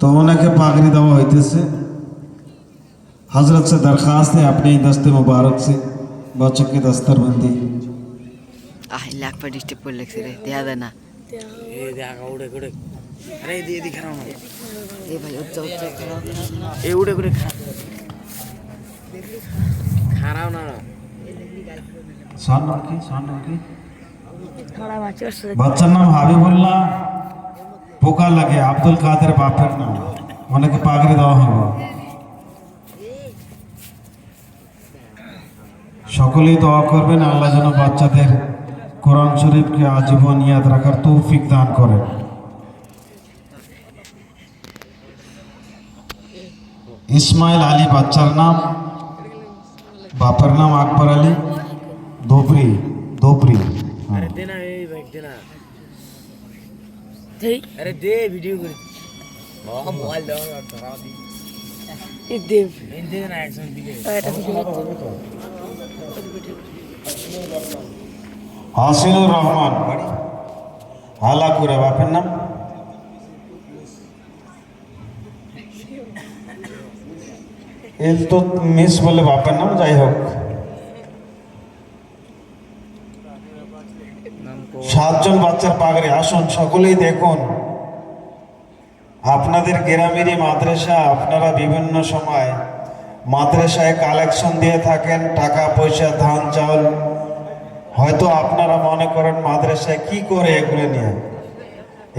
तो उनके पागड़ी दवा होते से हजरत से दरख्वास्त है अपने दस्ते मुबारक से बच्चों की दस्तरबंदी लाख पर डिस्टर्ब कर लग से रे याद है ना ये देखा उड़े उड़े अरे ये दिखा रहा हूँ ये भाई उच्च उच्च ये उड़े उड़े खा रहा हूँ ना सन की बच्चन नाम হাবিবুল্লাহ পোকা লাগে আব্দুল কাদের বাপের নাম অনেকে পাগড়ি দেওয়া হবে সকলেই দোয়া করবেন আল্লাহ যেন বাচ্চাদের কোরআন শরীফকে আজীবন ইয়াদ রাখার তৌফিক দান করেন ইসমাইল আলী বাচ্চার নাম বাপের নাম আকবর আলী ধোপরি अरे देना ये बैग देना अरे दे वीडियो कर मोबाइल दो ये दे ना एक्शन दिले হাসিনুর রহমান বাড়ি হালাকুড়া বাপের নাম ইলতুতমিশ বলে বাপের নাম যাই হোক 7 জন বাচ্চার পাগড়ি আসুন সকলেই দেখুন আপনাদের গ্রামেরই মাদ্রাসা আপনারা বিভিন্ন সময় মাদ্রাসায় কালেকশন দিয়ে থাকেন টাকা পয়সা ধান চাউল হয়তো আপনারা মনে করেন মাদ্রাসায় কি করে এগুলো নিয়ে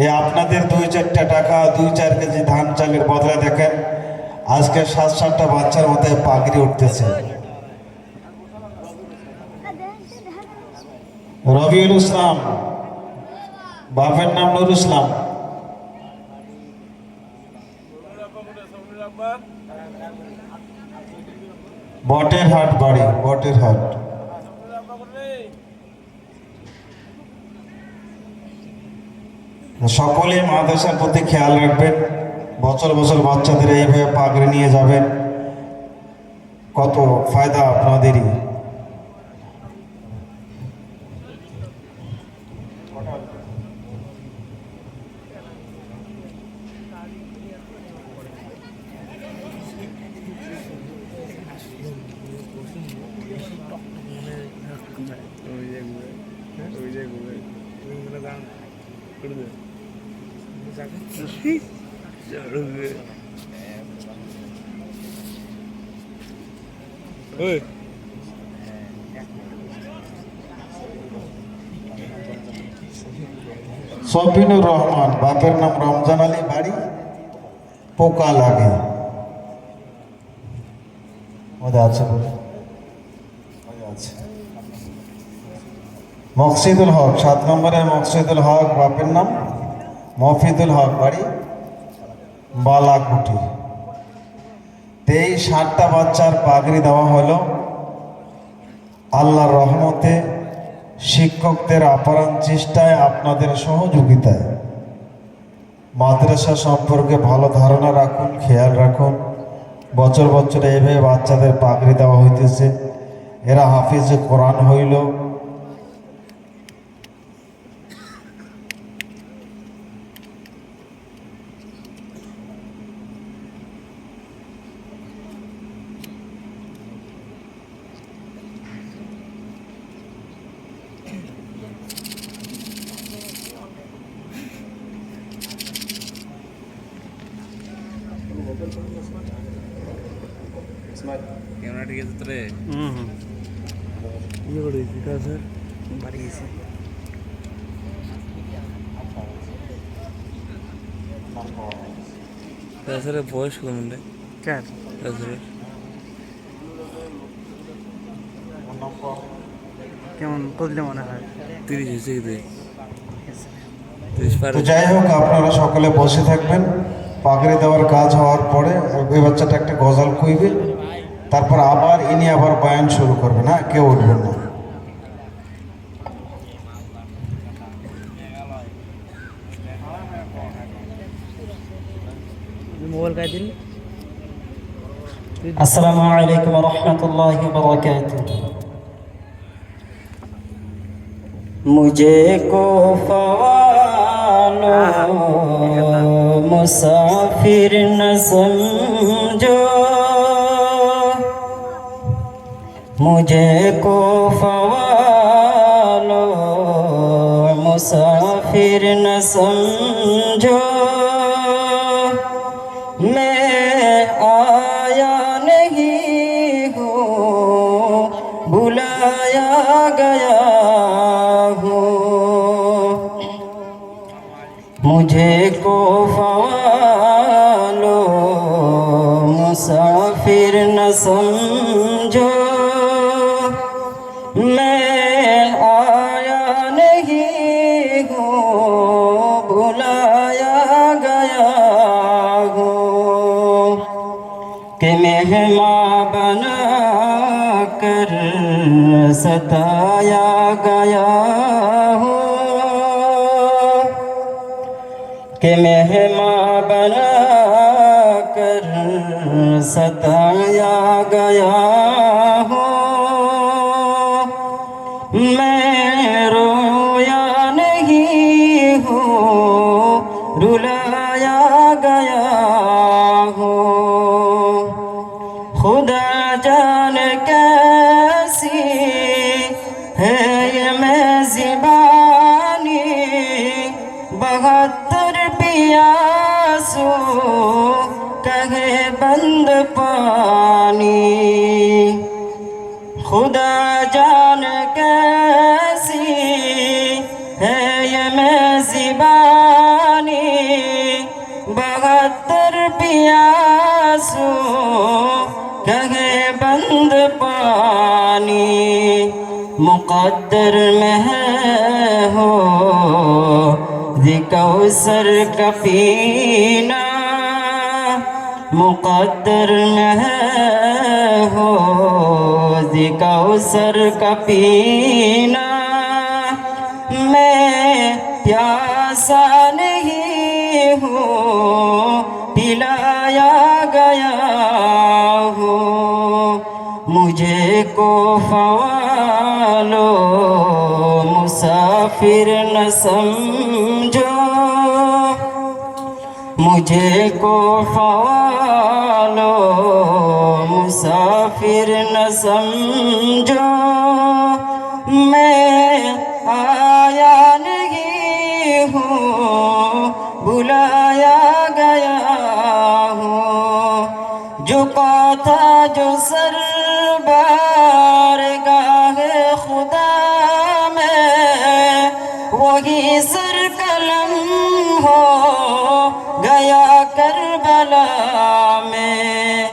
এই আপনাদের 2-4টা টাকা 2-4 কেজি ধান চালের বদলে দেখেন আজকে 7-7টা বাচ্চার মাথায় পাগড়ি উঠতেছে রবিউল ইসলাম বাপের নাম নুর ইসলাম বটের হাট বাড়ি বটের হাট সকলেই মাদ্রাসার প্রতি খেয়াল রাখবেন বছর বছর বাচ্চাদের এইভাবে পাগড়ি নিয়ে যাবেন কত ফায়দা আপনাদেরই সফিনুর রহমান বাপের নাম রমজান আলী বাড়ি পোকা লাগে আছে বলে মকসিদুল হক 7 নম্বরে মকসিদুল হক বাপের নাম মফিদুল হক বাড়ি বালাকুটি 7টা বাচ্চার পাগড়ি দেওয়া হলো আল্লাহর রহমতে শিক্ষকদের আপ্রাণ চেষ্টায় আপনাদের সহযোগিতায় মাদ্রাসা সম্পর্কে ভালো ধারণা রাখুন খেয়াল রাখুন বছর বছর এইভাবে বাচ্চাদের পাগড়ি দেওয়া হইতেছে এরা হাফিজে কোরআন হইল कैमरा ठीक है तेरे ये बड़ी सीधा सर बड़ी सी सर वॉइस को मिल क्या सर কেমন করলে মনে হয় 30 এসে গেছে 30 পার যাই হোক আপনারা সকলে বসে থাকবেন পাগড়ি দেওয়ার কাজ হওয়ার পরে ওই বাচ্চাটা একটা গজল কইবে তারপর আবার ইনি আবার বয়ান শুরু করবেন হ্যাঁ কেউ উঠবেন না মোবাইল কাই দিন আসসালামু আলাইকুম ওয়া রাহমাতুল্লাহি ওয়া বারাকাতুহু मुझे को फवानो मुसाफिर मुसाफिर न समझो, मुझे को फवालो मुसाफिर न समझो, मैं आया नहीं हूँ बुलाया गया हूँ, मुझे को फवालो मुसाफिर न समझो, मैं आया नहीं हूँ बुलाया गया हूँ, कि मेहमान बना कर सताया गया हूँ, कि मेहमान बना कर सताया गया हूँ, मैं रोया नहीं हूँ रुलाया गया हूँ, खुदा जान कैसी है ये मेज़बानी, 72 पियासू कहे बंद पानी, खुदा जान कैसी है ये मेज़बानी, 72 पियासू कहे बंद पानी, मुक़द्दर में है हो कौसर का पीना, मुक़द्दर में है हो कौसर का पीना, मैं प्यासा नहीं हूँ पिलाया गया हूँ, मुझे को फवालो मुसाफिर न समझो, मुझे को फवालो मुसाफिर न समझो, मैं आया नहीं हूँ बुलाया गया हूँ, झुका था जो सर बारगाहे खुदा में, वही सर कलम हो गया करबला में,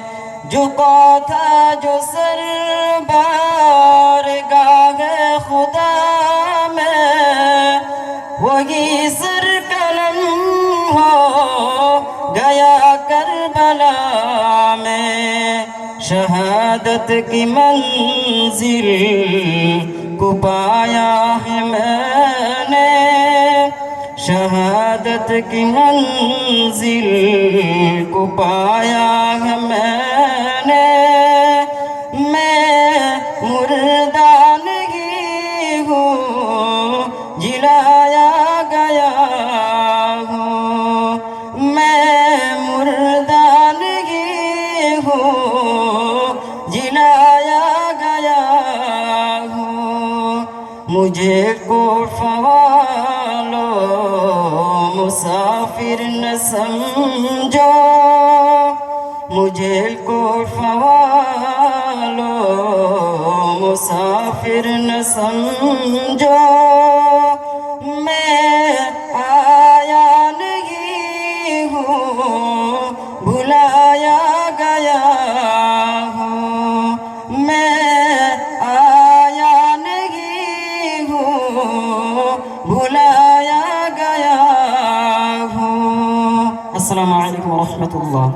झुका था जो सर बारगाहे खुदा में, वही सर कलम हो गया करबला में, शहादत की मंजिल को पाया है मैंने, शहादत की मंजिल को पाया है मैंने, मैं मुर्दा नहीं हूँ जिलाया गया हूँ, मैं मुर्दा नहीं हूँ जिलाया गया हूँ, मुझे को फवालो मुसाफिर न समझो, मुझे को फवालो मुसाफिर न समझो, मैं आया नहीं हूँ बुलाया गया हूँ, मैं आया नहीं हूँ बुलाया गया हूँ। अस्सलामु अलैकुम व रहमतुल्लाह।